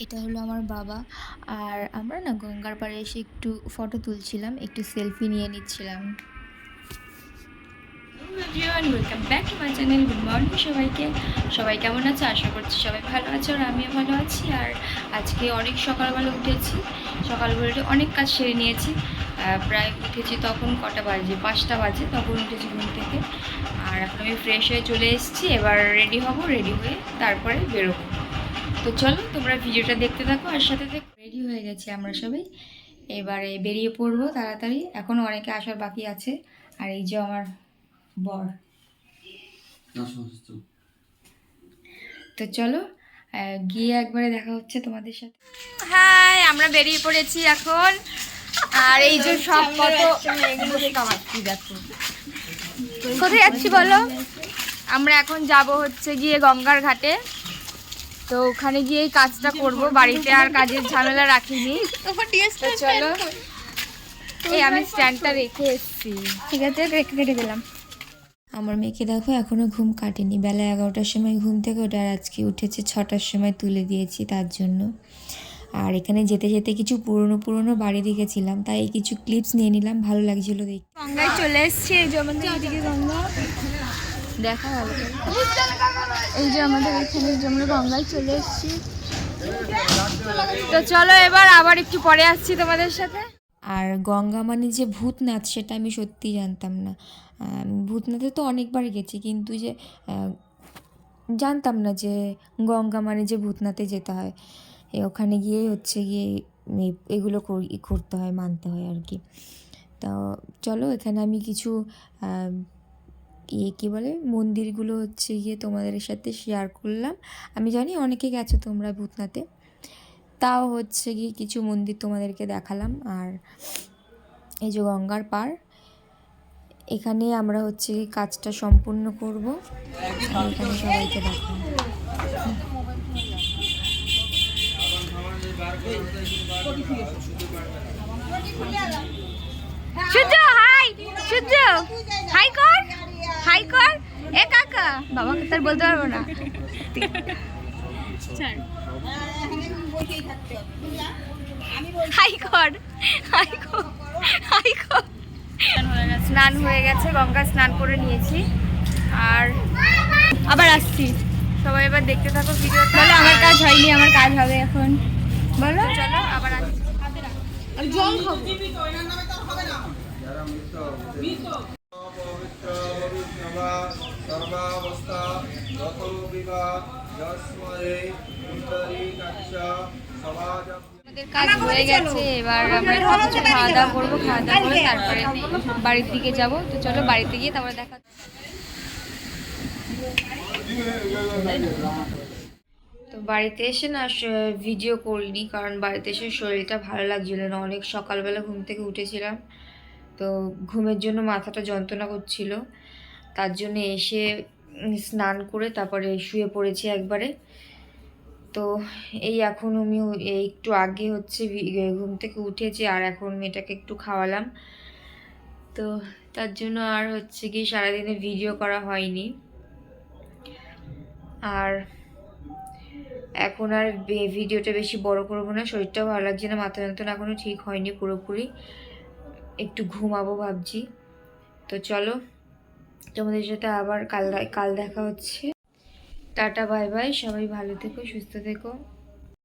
এটা হলো আমার বাবা। আর আমরা না গঙ্গার পাড়ে এসে একটু ফটো তুলছিলাম, একটু সেলফি নিয়ে নিচ্ছিলাম। Everyone, welcome back to my channel. Good morning সবাইকে। সবাই কেমন আছে? আশা করছি সবাই ভালো আছে আর আমিও ভালো আছি। আর আজকে অনেক সকালবেলা উঠেছি, সকালবেলা অনেক কাজ সেরে নিয়েছি। প্রায় উঠেছি তখন কটা বাজে, 5টা বাজে, তখন উঠেছি ঘুম থেকে। আর এখন আমি ফ্রেশ হয়ে চলে এসেছি, এবার রেডি হব, রেডি হয়ে তারপরে বেরোবো। তো চলো তোমরা ভিডিওটা দেখতে থাকো আর সাথে থেকে রেডি হয়ে গেছি আমরা সবাই, এবারে বেরিয়ে পড়বো তাড়াতাড়ি। এখনও অনেকে আসার বাকি আছে। আর এই যে আমার বর। তো চলো গিয়ে একবারে দেখা হচ্ছে তোমাদের সাথে। হাই, আমরা বেরিয়ে পড়েছি এখন। আর এই যে সব কত দেখো কোথায় যাচ্ছি বলো। আমরা এখন যাব হচ্ছে গিয়ে গঙ্গার ঘাটে। তো ওখানে গিয়ে কাজটা করব, বাড়িতে আর কাজের ঝামেলা রাখিনি। তো চলো, এই আমি স্ট্যান্ডটা রেখে এসেছি, ঠিক আছে, রেখে কেটে দিলাম। আমার মেয়েকে দেখো এখনও ঘুম কাটেনি, বেলা 11টার সময় ঘুম থেকে ওটা, আর আজকে উঠেছে 6টার সময়, তুলে দিয়েছি তার জন্য। আর এখানে যেতে যেতে কিছু পুরনো পুরনো বাড়ি দেখেছিলাম, তাই কিছু ক্লিপস নিয়ে নিলাম, ভালো লাগছিল দেখতে। গঙ্গায় চলে এসছি, এই যে আমাদের এদিকে গঙ্গা দেখা ভালো। এই যে আমাদের এখানে আমরা গঙ্গায় চলে এসছি। তো চলো এবার আবার একটু পরে আসছি তোমাদের সাথে। আর গঙ্গা মানে যে ভূতনাথ সেটা আমি সত্যিই জানতাম না। ভূতনাথে তো অনেকবার গেছি, কিন্তু যে জানতাম না যে গঙ্গা মানে যে ভূতনাথে যেতে হয়। ওখানে গিয়ে হচ্ছে গিয়ে এগুলো করতে হয়, মানতে হয় আর কি। তো চলো এখানে আমি কিছু কী বলে মন্দিরগুলো হচ্ছে গিয়ে তোমাদের সাথে শেয়ার করলাম। আমি জানি অনেকে গেছো তোমরা ভূতনাথে, তাও হচ্ছে গিয়ে কিছু মন্দির তোমাদেরকে দেখালাম। আর এই যে গঙ্গার পাড়, এখানে আমরা হচ্ছে কাজটা সম্পূর্ণ করব। এখানে সবাইকে দেখাবো। সূর্য হাই, সূর্য হাই কর, হাই কর। এ কাকা, বাবাকে তার বলতে পারবো না। হাই কর, হাই কর, হাই কর। স্নান হয়ে গেছে, গঙ্গা স্নান করে নিয়েছি। আর আবার আসছি, সবাই এবার দেখতে থাকো ভিডিও। বলো আমার কাজ হয়নি, আমার কাজ হবে এখন, বলো। চলো আবার আসছি, জল খাবো। আমাদের কাজ হয়ে গেছে, এবার আমরা কিছু খাওয়া দাওয়া করবো, খাওয়া দাওয়া করে তারপরে বাড়ির দিকে যাব। তো চলো বাড়িতে গিয়ে তারপরে দেখা। তো বাড়িতে এসে না ভিডিও করিনি, কারণ বাড়িতে এসে শরীরটা ভালো লাগছিল না, অনেক সকালবেলা ঘুম থেকে উঠেছিলাম, তো ঘুমের জন্য মাথাটা যন্ত্রণা করছিল। তার জন্য এসে স্নান করে তারপরে শুয়ে পড়েছি একবারে। তো এই এখন আমি একটু আগে হচ্ছে ঘুম থেকে উঠেছি, আর এখন মেয়েটাকে একটু খাওয়ালাম। তো তার জন্য আর হচ্ছে কি সারাদিনে ভিডিও করা হয়নি। আর এখন আর ভিডিওটা বেশি বড় করবো না, শরীরটাও ভালো লাগছে না, মাথা যন্ত্রণা এখনও ঠিক হয়নি পুরোপুরি, একটু ঘুমাবো ভাবছি। তো চলো তোমাদের সাথে আবার কাল দেখা হচ্ছে। টাটা বাই বাই, সবাই ভালো থেকো, সুস্থ থেকো।